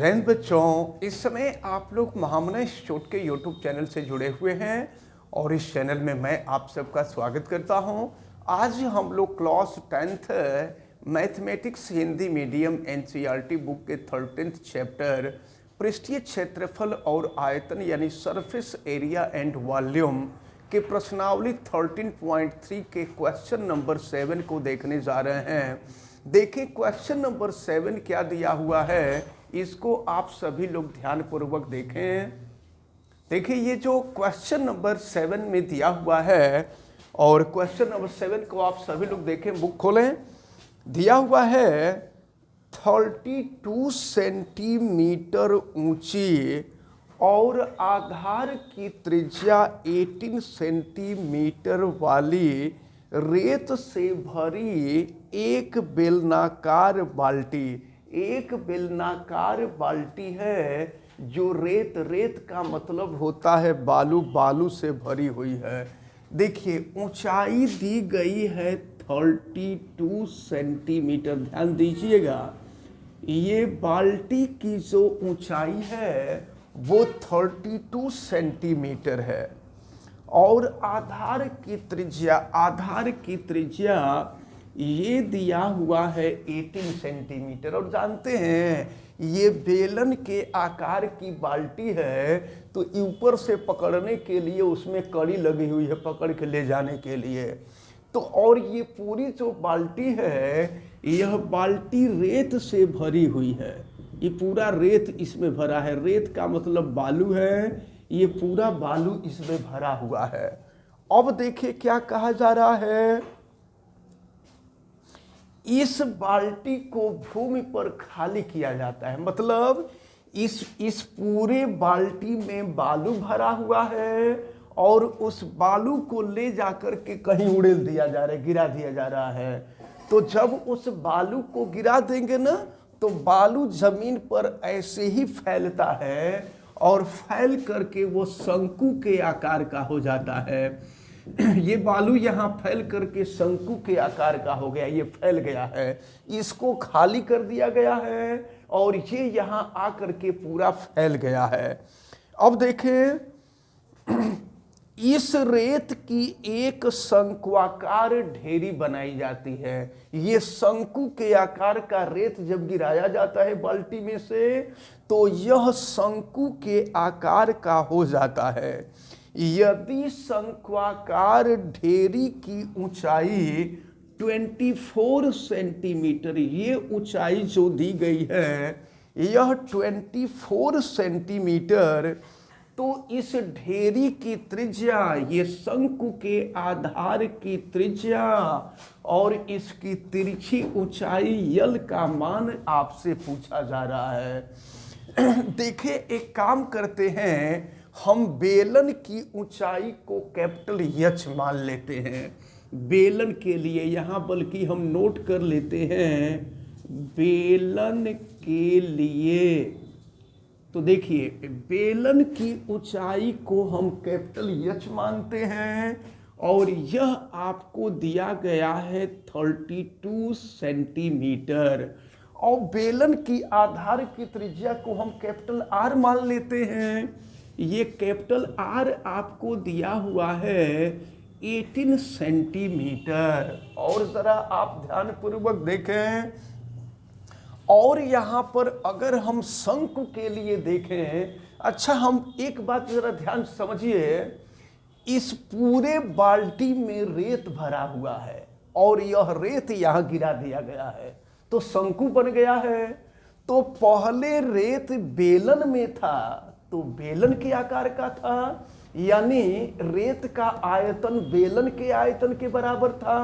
जैन बच्चों, इस समय आप लोग महामना इंस्टीट्यूट के यूट्यूब चैनल से जुड़े हुए हैं और इस चैनल में मैं आप सबका स्वागत करता हूं। आज हम लोग class 10th mathematics Hindi medium NCERT book के 13th चैप्टर पृष्ठीय क्षेत्रफल और आयतन यानी सरफेस एरिया एंड वॉल्यूम के प्रश्नावली 13.3 के क्वेश्चन नंबर 7 को देखने जा रहे हैं। देखिए क्वेश्चन नंबर 7 क्या दिया हुआ है, इसको आप सभी लोग ध्यान पूर्वक देखें। देखिए ये जो क्वेश्चन नंबर 7 में दिया हुआ है और क्वेश्चन नंबर 7 को आप सभी लोग देखें, बुक खोलें। दिया हुआ है 32 सेंटीमीटर ऊंची और आधार की त्रिज्या 18 सेंटीमीटर वाली रेत से भरी एक बेलनाकार बाल्टी है जो रेत का मतलब होता है बालू से भरी हुई है। देखिए ऊंचाई दी गई है 32 सेंटीमीटर। ध्यान दीजिएगा, ये बाल्टी की जो ऊंचाई है वो 32 सेंटीमीटर है और आधार की त्रिज्या ये दिया हुआ है 18 सेंटीमीटर। और जानते हैं ये बेलन के आकार की बाल्टी है, तो ऊपर से पकड़ने के लिए उसमें कड़ी लगी हुई है पकड़ के ले जाने के लिए। तो और ये पूरी जो बाल्टी है, यह बाल्टी रेत से भरी हुई है। ये पूरा रेत इसमें भरा है। रेत का मतलब बालू है, ये पूरा बालू इसमें भरा हुआ है। अब देखिए क्या कहा जा रहा है, इस बाल्टी को भूमि पर खाली किया जाता है। मतलब इस पूरे बाल्टी में बालू भरा हुआ है और उस बालू को ले जाकर के कहीं उड़ेल दिया जा रहा है, गिरा दिया जा रहा है। तो जब उस बालू को गिरा देंगे ना, तो बालू जमीन पर ऐसे ही फैलता है और फैल करके वो शंकु के आकार का हो जाता है। ये बालू यहाँ फैल करके शंकु के आकार का हो गया, ये फैल गया है। इसको खाली कर दिया गया है और ये यहाँ आकर के पूरा फैल गया है। अब देखें, इस रेत की एक शंक्वाकार ढेरी बनाई जाती है। ये शंकु के आकार का रेत जब गिराया जाता है बाल्टी में से, तो यह शंकु के आकार का हो जाता है। यदि शंक्वाकार ढेरी की ऊंचाई 24 सेंटीमीटर, ये ऊंचाई जो दी गई है यह 24 सेंटीमीटर, तो इस ढेरी की त्रिज्या, ये शंकु के आधार की त्रिज्या और इसकी तिरछी ऊंचाई यल का मान आपसे पूछा जा रहा है। देखिए एक काम करते हैं, हम बेलन की ऊंचाई को कैपिटल एच मान लेते हैं बेलन के लिए। यहाँ बल्कि हम नोट कर लेते हैं बेलन के लिए। तो देखिए बेलन की ऊंचाई को हम कैपिटल एच मानते हैं और यह आपको दिया गया है 32 सेंटीमीटर। और बेलन की आधार की त्रिज्या को हम कैपिटल आर मान लेते हैं। ये कैपिटल आर आपको दिया हुआ है 18 सेंटीमीटर। और जरा आप ध्यानपूर्वक देखें, और यहाँ पर अगर हम शंकु के लिए देखें, अच्छा हम एक बात जरा ध्यान समझिए, इस पूरे बाल्टी में रेत भरा हुआ है और यह रेत यहाँ गिरा दिया गया है तो शंकु बन गया है। तो पहले रेत बेलन में था तो बेलन के आकार का था, यानी रेत का आयतन बेलन के आयतन के बराबर था।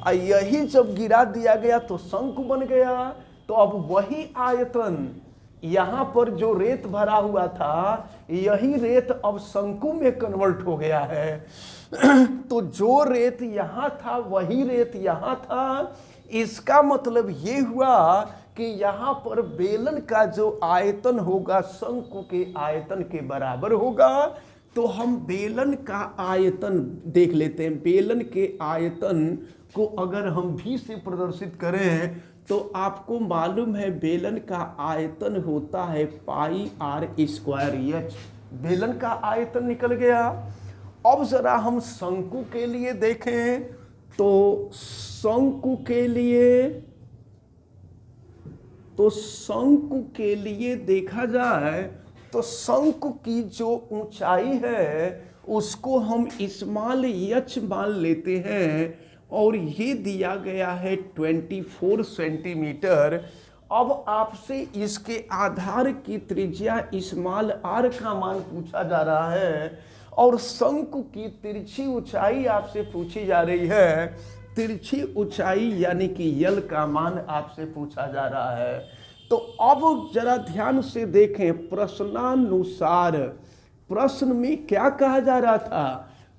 और यही जब गिरा दिया गया तो शंकु बन गया। तो अब वही आयतन यहाँ पर जो रेत भरा हुआ था, यही रेत अब शंकु में कन्वर्ट हो गया है। तो जो रेत यहाँ था वही रेत यहाँ था। इसका मतलब ये हुआ कि यहाँ पर बेलन का जो आयतन होगा शंकु के आयतन के बराबर होगा। तो हम बेलन का आयतन देख लेते हैं। बेलन के आयतन को अगर हम भी से प्रदर्शित करें तो आपको मालूम है बेलन का आयतन होता है पाई आर स्क्वायर एच। बेलन का आयतन निकल गया। अब जरा हम शंकु के लिए देखें तो शंकु के लिए देखा जाए तो शंकु की जो ऊंचाई है उसको हम स्मॉल एच मान लेते हैं और ये दिया गया है 24 सेंटीमीटर। अब आपसे इसके आधार की त्रिज्या स्मॉल आर का मान पूछा जा रहा है और शंकु की तिरछी ऊंचाई आपसे पूछी जा रही है। तिरछी ऊंचाई यानी कि यल का मान आपसे पूछा जा रहा है। तो अब जरा ध्यान से देखें प्रश्नानुसार प्रश्न में क्या कहा जा रहा था।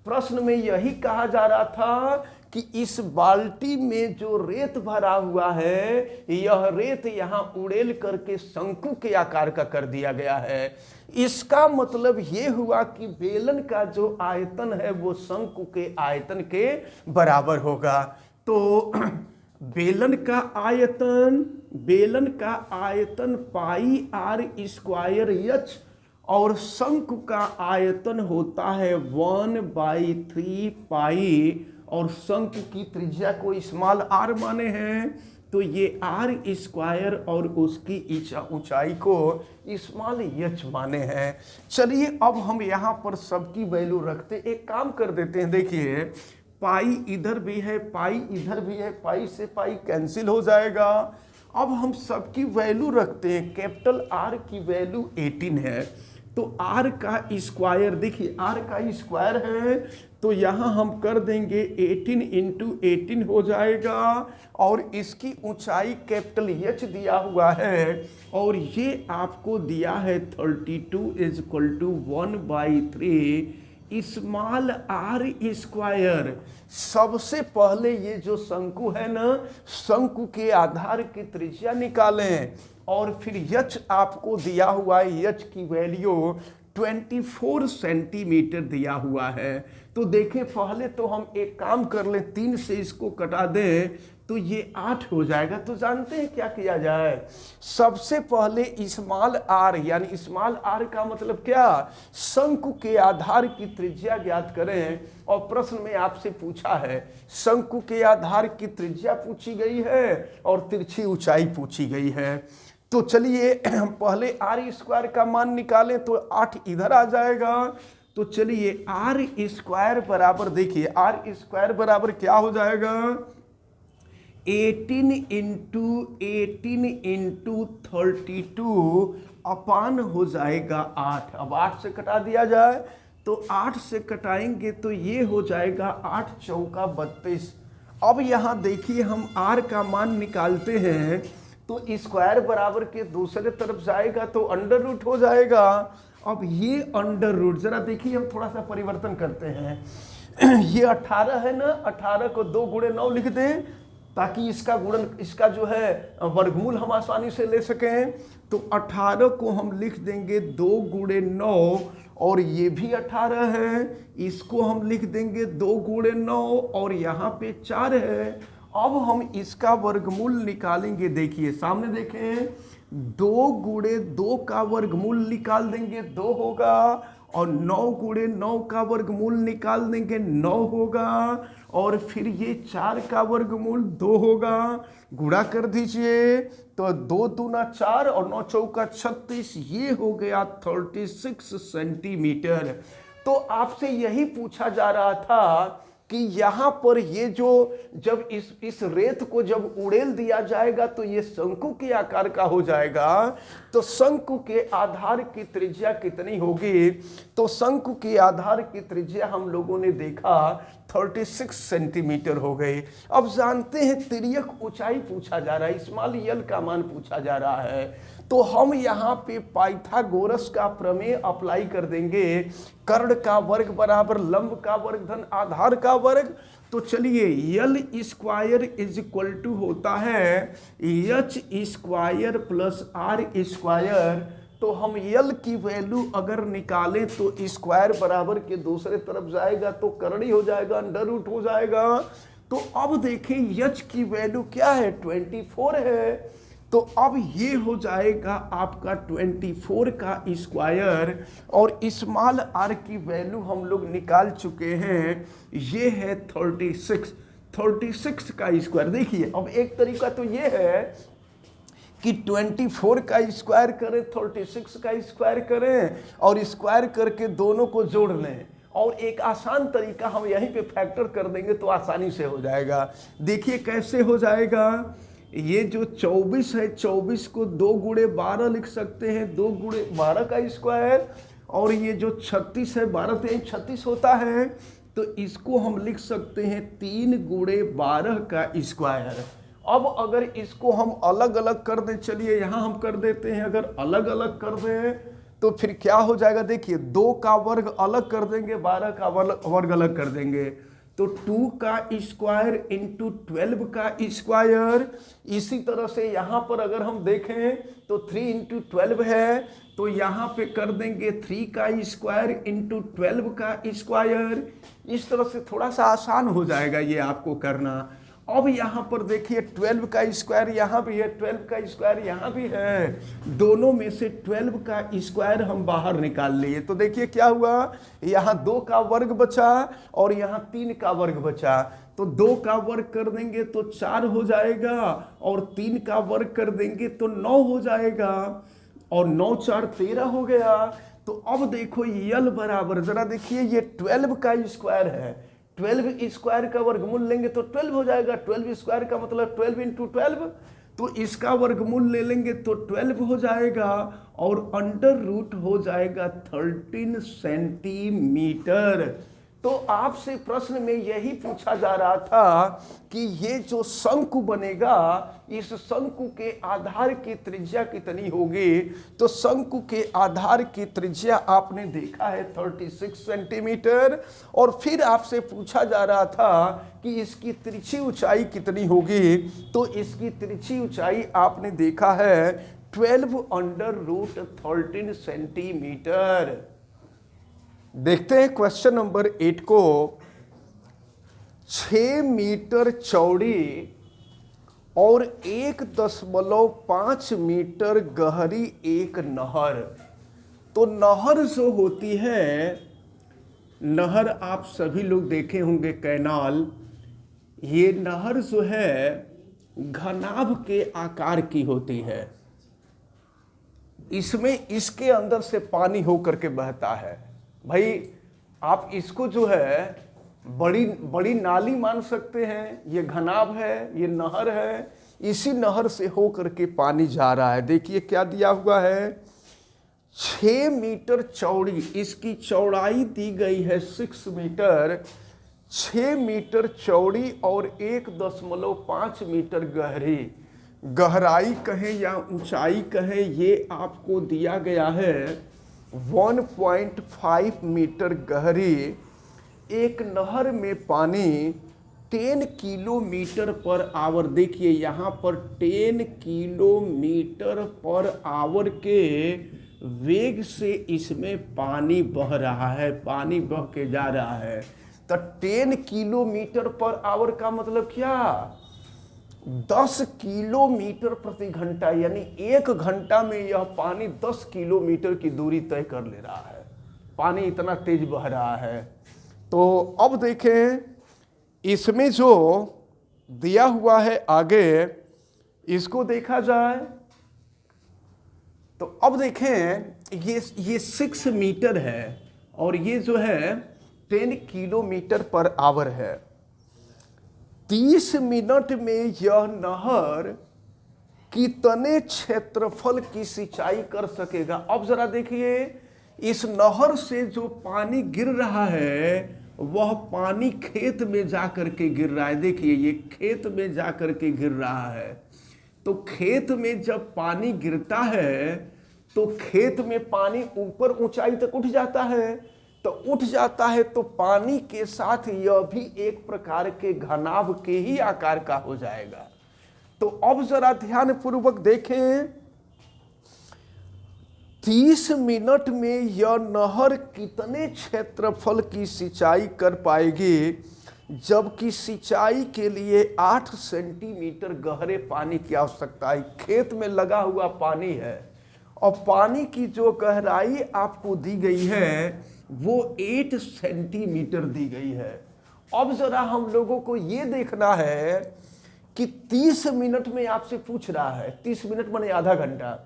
प्रश्न में यही कहा जा रहा था कि इस बाल्टी में जो रेत भरा हुआ है यह रेत यहाँ उड़ेल करके शंकु के आकार का कर दिया गया है। इसका मतलब ये हुआ कि बेलन का जो आयतन है वो शंकु के आयतन के बराबर होगा। तो बेलन का आयतन पाई आर स्क्वायर एच और शंकु का आयतन होता है 1/3 पाई और शंकु की त्रिज्या को स्मॉल आर माने हैं तो ये आर स्क्वायर और उसकी ऊंचाई को स्मॉल एच माने हैं। चलिए अब हम यहाँ पर सबकी वैल्यू रखते एक काम कर देते हैं। देखिए पाई इधर भी है पाई इधर भी है, पाई से पाई कैंसिल हो जाएगा। अब हम सबकी वैल्यू रखते हैं। कैपिटल आर की वैल्यू 18 है तो आर का स्क्वायर देखिए आर का स्क्वायर है तो यहाँ हम कर देंगे 18 × 18 हो जाएगा और इसकी ऊंचाई कैपिटल एच दिया हुआ है और ये आपको दिया है 32 = 1/3 स्मॉल आर स्क्वायर। सबसे पहले ये जो शंकु है ना शंकु के आधार की त्रिज्या निकालें और फिर एच आपको दिया हुआ है एच की वैल्यू 24 सेंटीमीटर दिया हुआ है। तो देखें पहले तो हम एक काम कर लें 3 से इसको कटा दें तो ये 8 हो जाएगा। तो जानते हैं क्या किया जाए। सबसे पहले स्मॉल आर यानी स्मॉल आर का मतलब क्या शंकु के आधार की त्रिज्या ज्ञात करें और प्रश्न में आपसे पूछा है शंकु के आधार की त्रिज्या पूछी गई है और तिरछी ऊंचाई पूछी गई है। तो चलिए हम पहले आर स्क्वायर का मान निकालें तो 8 इधर आ जाएगा। तो चलिए आर स्क्वायर बराबर देखिए आर स्क्वायर बराबर क्या हो जाएगा 18 × 32 अपान हो जाएगा 8। अब 8 से कटा दिया जाए तो 8 से कटाएंगे तो ये हो जाएगा 8 चौका 32। अब यहाँ देखिए हम आर का मान निकालते हैं तो स्क्वायर बराबर के दूसरे तरफ जाएगा तो अंडर रूट हो जाएगा। अब ये अंडर रूट जरा देखिए हम थोड़ा सा परिवर्तन करते हैं। ये 18 है ना 18 को 2 × 9 लिख दें ताकि इसका गुणन इसका जो है वर्गमूल हम आसानी से ले सकें। तो 18 को हम लिख देंगे 2 × 9 और ये भी 18 है इसको हम लिख देंगे 2 × 9 और यहाँ पे 4 है। अब हम इसका वर्गमूल निकालेंगे। देखिए सामने देखें 2 × 2 का वर्गमूल निकाल देंगे 2 होगा और 9 × 9 का वर्गमूल निकाल देंगे 9 होगा और फिर ये 4 का वर्गमूल 2 होगा। गुणा कर दीजिए तो 2 दूना 4 और 9 चौका 36 ये हो गया 36 सेंटीमीटर। तो आपसे यही पूछा जा रहा था कि यहाँ पर ये जो जब इस रेत को जब उड़ेल दिया जाएगा तो ये शंकु के आकार का हो जाएगा। तो शंकु के आधार की त्रिज्या कितनी होगी। तो शंकु के आधार की त्रिज्या हम लोगों ने देखा 36 सेंटीमीटर हो गई। अब जानते हैं तिर्यक ऊंचाई पूछा जा रहा है स्मॉल यल का मान पूछा जा रहा है। तो हम यहाँ पे पाइथागोरस का प्रमेय अप्लाई कर देंगे। कर्ण का वर्ग बराबर लंब का वर्ग धन आधार का वर्ग। तो चलिए L square is equal to होता है H square plus R square तो हम यल की वैल्यू अगर निकालें तो स्क्वायर बराबर के दूसरे तरफ जाएगा तो करड़ी हो जाएगा, अंडर रूट हो जाएगा। तो अब देखें यच की वैल्यू क्या है, 24 है। तो अब ये हो जाएगा आपका 24 का स्क्वायर, और स्मॉल आर की वैल्यू हम लोग निकाल चुके हैं, ये है 36 का स्क्वायर। देखिए अब एक तरीका तो ये है कि 24 का स्क्वायर करें, 36 का स्क्वायर करें और स्क्वायर करके दोनों को जोड़ लें, और एक आसान तरीका हम यहीं पे फैक्टर कर देंगे तो आसानी से हो जाएगा। देखिए कैसे हो जाएगा, ये जो 24 है, 24 को 2 गुणे 12 लिख सकते हैं, 2 गुणे 12 का स्क्वायर, और ये जो 36 है, 12 से 36 होता है, तो इसको हम लिख सकते हैं 3 गुणे 12 का स्क्वायर। अब अगर इसको हम अलग अलग कर दें, चलिए यहाँ हम कर देते हैं, अगर अलग अलग कर दें तो फिर क्या हो जाएगा, देखिए 2 का वर्ग अलग कर देंगे, 12 का वर्ग अलग कर देंगे, तो 2 का स्क्वायर इंटू 12 का स्क्वायर। इसी तरह से यहाँ पर अगर हम देखें तो 3 इंटू 12 है, तो यहाँ पे कर देंगे 3 का स्क्वायर इंटू 12 का स्क्वायर। इस तरह से थोड़ा सा आसान हो जाएगा ये आपको करना। अब यहाँ पर देखिए 12 का स्क्वायर यहाँ भी है, 12 का स्क्वायर यहाँ भी है, दोनों में से 12 का स्क्वायर हम बाहर निकाल लिए, तो देखिए क्या हुआ, यहाँ 2 का वर्ग बचा और यहाँ 3 का वर्ग बचा। तो 2 का वर्ग कर देंगे तो 4 हो जाएगा, और 3 का वर्ग कर देंगे तो 9 हो जाएगा, और 9 4 13 हो गया। तो अब देखो यल बराबर, जरा देखिए ये 12 का स्क्वायर है, 12 स्क्वायर का वर्गमूल लेंगे तो 12 हो जाएगा, 12 स्क्वायर का मतलब 12 इंटू 12, तो इसका वर्गमूल ले लेंगे तो 12 हो जाएगा, और अंडर रूट हो जाएगा 13 सेंटीमीटर। तो आपसे प्रश्न में यही पूछा जा रहा था कि ये जो शंकु बनेगा, इस शंकु के आधार की त्रिज्या कितनी होगी। तो शंकु के आधार की त्रिज्या आपने देखा है 36 सेंटीमीटर, और फिर आपसे पूछा जा रहा था कि इसकी तिरछी ऊंचाई कितनी होगी। तो इसकी तिरछी ऊंचाई आपने देखा है 12 अंडर रूट 13 सेंटीमीटर। देखते हैं क्वेश्चन नंबर 8 को। 6 मीटर चौड़ी और 1.5 मीटर गहरी एक नहर। तो नहर जो होती है, नहर आप सभी लोग देखे होंगे, कैनाल, ये नहर जो है घनाभ के आकार की होती है। इसमें इसके अंदर से पानी होकर के बहता है। भाई आप इसको जो है बड़ी बड़ी नाली मान सकते हैं, ये घनाभ है, ये नहर है, इसी नहर से होकर के पानी जा रहा है। देखिए क्या दिया हुआ है, 6 मीटर चौड़ी, इसकी चौड़ाई दी गई है 6 मीटर, 6 मीटर चौड़ी और 1.5 मीटर गहरी, गहराई कहें या ऊंचाई कहें, ये आपको दिया गया है 1.5 मीटर गहरी। एक नहर में पानी 10 किलोमीटर पर आवर, देखिए यहाँ पर 10 किलोमीटर पर आवर के वेग से इसमें पानी बह रहा है, पानी बह के जा रहा है। तो 10 किलोमीटर पर आवर का मतलब क्या, 10 किलोमीटर प्रति घंटा, यानी 1 घंटा में यह पानी 10 किलोमीटर की दूरी तय कर ले रहा है। पानी इतना तेज बह रहा है। तो अब देखें इसमें जो दिया हुआ है आगे, इसको देखा जाए तो अब देखें ये 6 मीटर है और ये जो है 10 किलोमीटर पर आवर है। 30 मिनट में यह नहर कितने क्षेत्रफल की सिंचाई कर सकेगा। अब जरा देखिए, इस नहर से जो पानी गिर रहा है वह पानी खेत में जाकर के गिर रहा है। देखिए ये खेत में जाकर के गिर रहा है। तो खेत में जब पानी गिरता है तो खेत में पानी ऊपर ऊंचाई तक उठ जाता है, तो उठ जाता है तो पानी के साथ यह भी एक प्रकार के घनाभ के ही आकार का हो जाएगा। तो अब जरा ध्यान पूर्वक देखें, 30 मिनट में यह नहर कितने क्षेत्रफल की सिंचाई कर पाएगी, जबकि सिंचाई के लिए 8 सेंटीमीटर गहरे पानी की आवश्यकता है। खेत में लगा हुआ पानी है और पानी की जो गहराई आपको दी गई है वो 8 सेंटीमीटर दी गई है। अब जरा हम लोगों को ये देखना है कि 30 मिनट में आपसे पूछ रहा है, 30 मिनट माने आधा घंटा,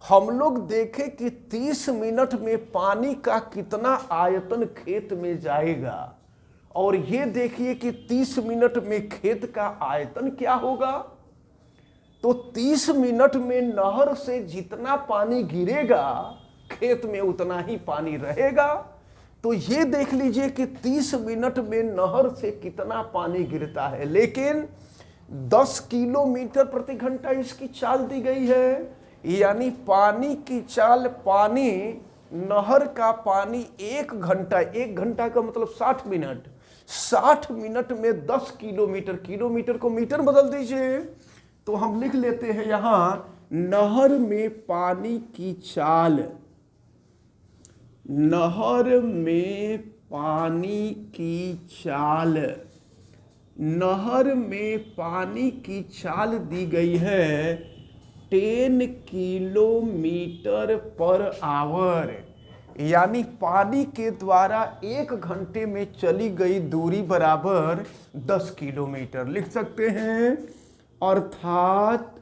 हम लोग देखें कि 30 मिनट में पानी का कितना आयतन खेत में जाएगा, और ये देखिए कि 30 मिनट में खेत का आयतन क्या होगा। तो 30 मिनट में नहर से जितना पानी गिरेगा खेत में उतना ही पानी रहेगा। तो ये देख लीजिए कि 30 मिनट में नहर से कितना पानी गिरता है, लेकिन 10 किलोमीटर प्रति घंटा इसकी चाल दी गई है। यानी पानी की चाल, पानी नहर का पानी 1 घंटा, 1 घंटा का मतलब 60 मिनट, 60 मिनट में 10 किलोमीटर, किलोमीटर को मीटर बदल दीजिए तो हम लिख लेते हैं यहां नहर में पानी की चाल, नहर में पानी की चाल, नहर में पानी की चाल दी गई है 10 किलोमीटर पर आवर। यानी पानी के द्वारा 1 घंटे में चली गई दूरी बराबर 10 किलोमीटर लिख सकते हैं। अर्थात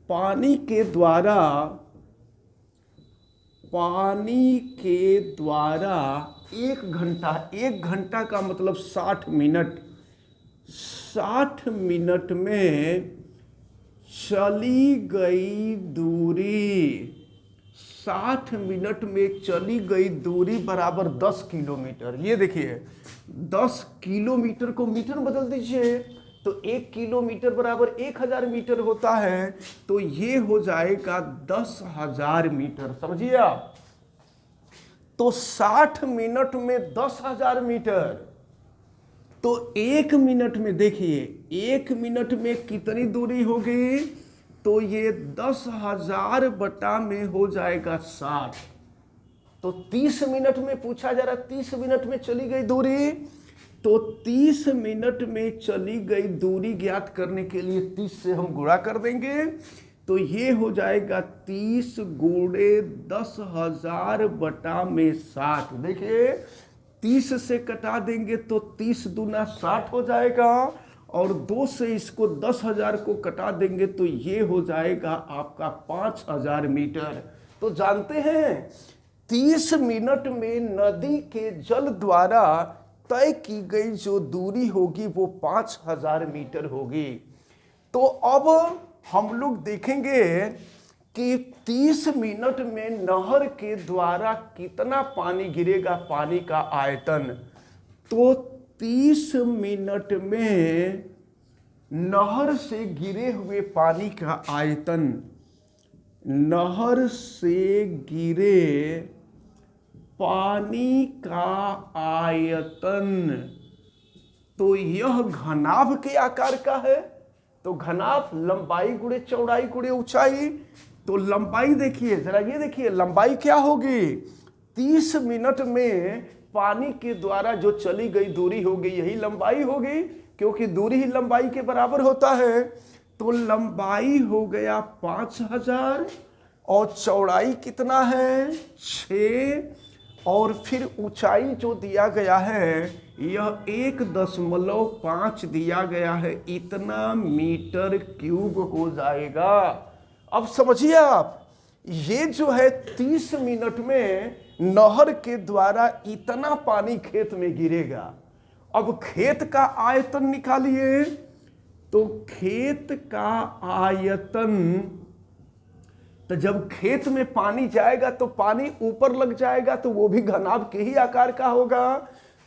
पानी के द्वारा 1 घंटा, 1 घंटा का मतलब 60 मिनट, 60 मिनट में चली गई दूरी, 60 मिनट में चली गई दूरी बराबर 10 किलोमीटर। ये देखिए 10 किलोमीटर को मीटर बदल दीजिए तो 1 किलोमीटर बराबर 1000 मीटर होता है। तो ये हो जाएगा 10,000 मीटर, समझिए आप। तो 60 मिनट में 10,000 मीटर, तो 1 मिनट में देखिए 1 मिनट में कितनी दूरी होगी, तो ये 10,000 बटा में हो जाएगा 60। तो 30 मिनट में पूछा जा रहा, 30 मिनट में चली गई दूरी, तो 30 मिनट में चली गई दूरी ज्ञात करने के लिए 30 से हम गुणा कर देंगे। तो ये हो जाएगा 30 गुणे 10,000 बटा में 60। देखिए 30 से कटा देंगे तो 30 दूना 60 हो जाएगा, और 2 से इसको 10,000 को कटा देंगे तो ये हो जाएगा आपका 5,000 मीटर। तो जानते हैं 30 मिनट में नदी के जल द्वारा तय की गई जो दूरी होगी वो 5,000 मीटर होगी। तो अब हम लोग देखेंगे कि 30 मिनट में नहर के द्वारा कितना पानी गिरेगा, पानी का आयतन। तो 30 मिनट में नहर से गिरे हुए पानी का आयतन, नहर से गिरे पानी का आयतन, तो यह घनाभ के आकार का है। तो घनाभ लंबाई गुणे चौड़ाई गुणे ऊंचाई। तो लंबाई देखिए जरा, ये देखिए लंबाई क्या होगी, 30 मिनट में पानी के द्वारा जो चली गई दूरी होगी यही लंबाई होगी, क्योंकि दूरी ही लंबाई के बराबर होता है। तो लंबाई हो गया 5,000 और चौड़ाई कितना है 6, और फिर ऊंचाई जो दिया गया है यह 1.5 दिया गया है, इतना मीटर क्यूब हो जाएगा। अब समझिए आप, ये जो है 30 मिनट में नहर के द्वारा इतना पानी खेत में गिरेगा। अब खेत का आयतन निकालिए, तो खेत का आयतन, तो जब खेत में पानी जाएगा तो पानी ऊपर लग जाएगा तो वो भी घनाभ के ही आकार का होगा।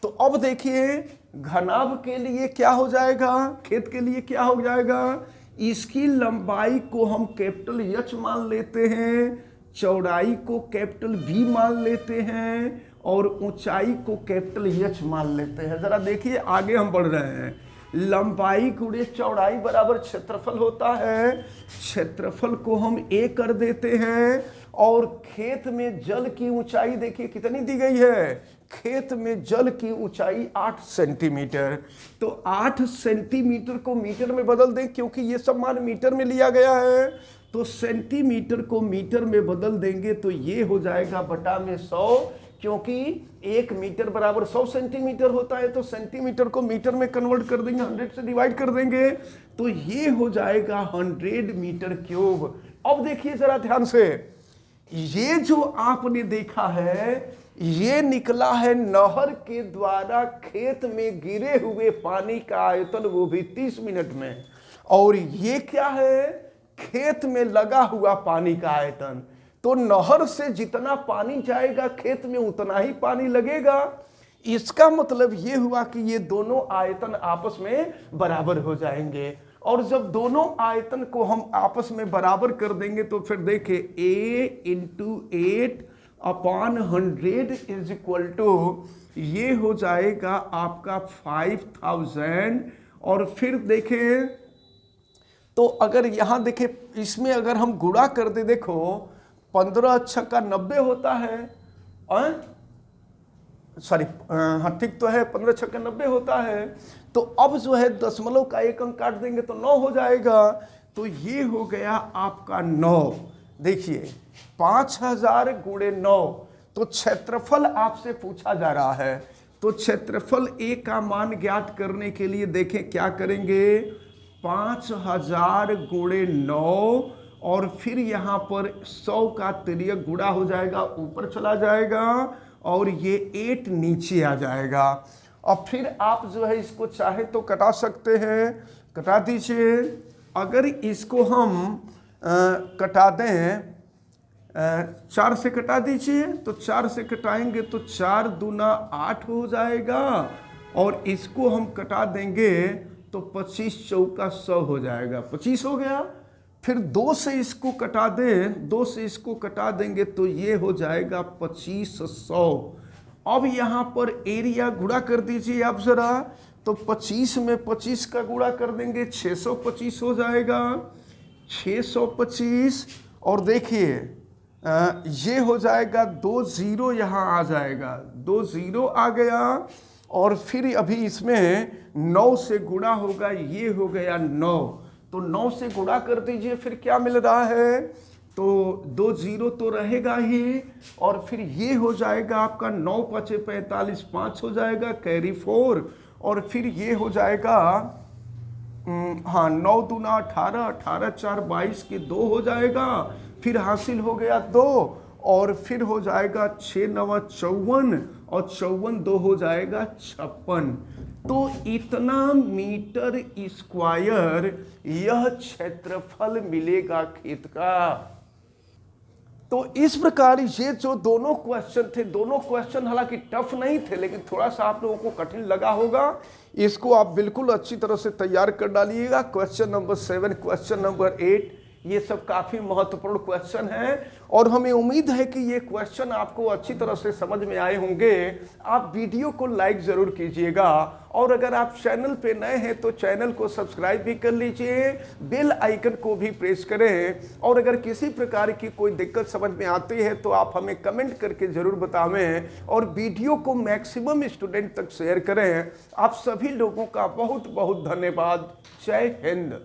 तो अब देखिए घनाभ के लिए क्या हो जाएगा, खेत के लिए क्या हो जाएगा, इसकी लंबाई को हम कैपिटल एच मान लेते हैं, चौड़ाई को कैपिटल बी मान लेते हैं, और ऊंचाई को कैपिटल एच मान लेते हैं। जरा देखिए आगे हम बढ़ रहे हैं। लंबाई गुणे चौड़ाई बराबर क्षेत्रफल होता है। क्षेत्रफल को हम a कर देते हैं और खेत में जल की ऊंचाई देखिए कितनी दी गई है। खेत में जल की ऊंचाई 8 सेंटीमीटर। तो 8 सेंटीमीटर को मीटर में बदल दें, क्योंकि ये सब मान मीटर में लिया गया है। तो सेंटीमीटर को मीटर में बदल देंगे तो ये हो जाएगा बटा में 100, क्योंकि 1 मीटर बराबर 100 सेंटीमीटर होता है। तो सेंटीमीटर को मीटर में कन्वर्ट कर देंगे, 100 से डिवाइड कर देंगे तो ये हो जाएगा 100 मीटर क्यूब। अब देखिए जरा ध्यान से, ये जो आपने देखा है ये निकला है नहर के द्वारा खेत में गिरे हुए पानी का आयतन, वो भी 30 मिनट में। और ये क्या है, खेत में लगा हुआ पानी का आयतन। तो नहर से जितना पानी जाएगा खेत में उतना ही पानी लगेगा। इसका मतलब ये हुआ कि ये दोनों आयतन आपस में बराबर हो जाएंगे। और जब दोनों आयतन को हम आपस में बराबर कर देंगे तो फिर देखिए a into 8/100 is equal to ये हो जाएगा आपका 5000। और फिर देखें तो अगर यहां देखें इसमें अगर हम गुणा कर दे, देखो 15 छक्का 90 होता है, सॉरी हाँ ठीक तो है, 15 छक्का 90 होता है। तो अब जो है दशमलव का 1 अंक काट देंगे तो 9 हो जाएगा। तो ये हो गया आपका 9। देखिए 5000 गुणे 9। तो क्षेत्रफल आपसे पूछा जा रहा है, तो क्षेत्रफल a का मान ज्ञात करने के लिए देखें क्या करेंगे, 5000 गुणे 9 और फिर यहाँ पर 100 का तिर्यक गुणा हो जाएगा, ऊपर चला जाएगा और ये 8 नीचे आ जाएगा। और फिर आप जो है इसको चाहे तो कटा सकते हैं, कटा दीजिए। अगर इसको हम कटा दें 4 से कटा दीजिए, तो 4 से कटाएंगे तो 4 दूना 8 हो जाएगा। और इसको हम कटा देंगे तो 25 चौका 100 हो जाएगा, 25 हो गया। फिर 2 से इसको कटा दें, 2 से इसको कटा देंगे तो ये हो जाएगा 2500। अब यहाँ पर एरिया गुणा कर दीजिए आप जरा, तो 25 में 25 का गुणा कर देंगे 625 हो जाएगा, 625। और देखिए ये हो जाएगा 2 0 यहाँ आ जाएगा, 2 0 आ गया। और फिर अभी इसमें 9 से गुणा होगा, ये हो गया 9। तो 9 से गुणा कर दीजिए, फिर क्या मिल रहा है, तो 2 0 तो रहेगा ही। और फिर ये हो जाएगा आपका 9 5 45, 5 हो जाएगा, कैरी 4। और फिर ये हो जाएगा हाँ 9 दूना 18, 18 4 22 के 2 हो जाएगा। फिर हासिल हो गया 2 और फिर हो जाएगा 6 9 54 और 54 2 हो जाएगा 56। तो इतना मीटर स्क्वायर यह क्षेत्रफल मिलेगा खेत का। तो इस प्रकार ये जो दोनों क्वेश्चन थे, दोनों क्वेश्चन हालांकि टफ नहीं थे लेकिन थोड़ा सा आप लोगों को कठिन लगा होगा। इसको आप बिल्कुल अच्छी तरह से तैयार कर डालिएगा। क्वेश्चन नंबर 7, क्वेश्चन नंबर 8, ये सब काफी महत्वपूर्ण क्वेश्चन हैं और हमें उम्मीद है कि ये क्वेश्चन आपको अच्छी तरह से समझ में आए होंगे। आप वीडियो को लाइक जरूर कीजिएगा और अगर आप चैनल पे नए हैं तो चैनल को सब्सक्राइब भी कर लीजिए, बेल आइकन को भी प्रेस करें। और अगर किसी प्रकार की कोई दिक्कत समझ में आती है तो आप हमें कमेंट करके जरूर बतावें और वीडियो को मैक्सिमम स्टूडेंट तक शेयर करें। आप सभी लोगों का बहुत बहुत धन्यवाद। जय हिंद।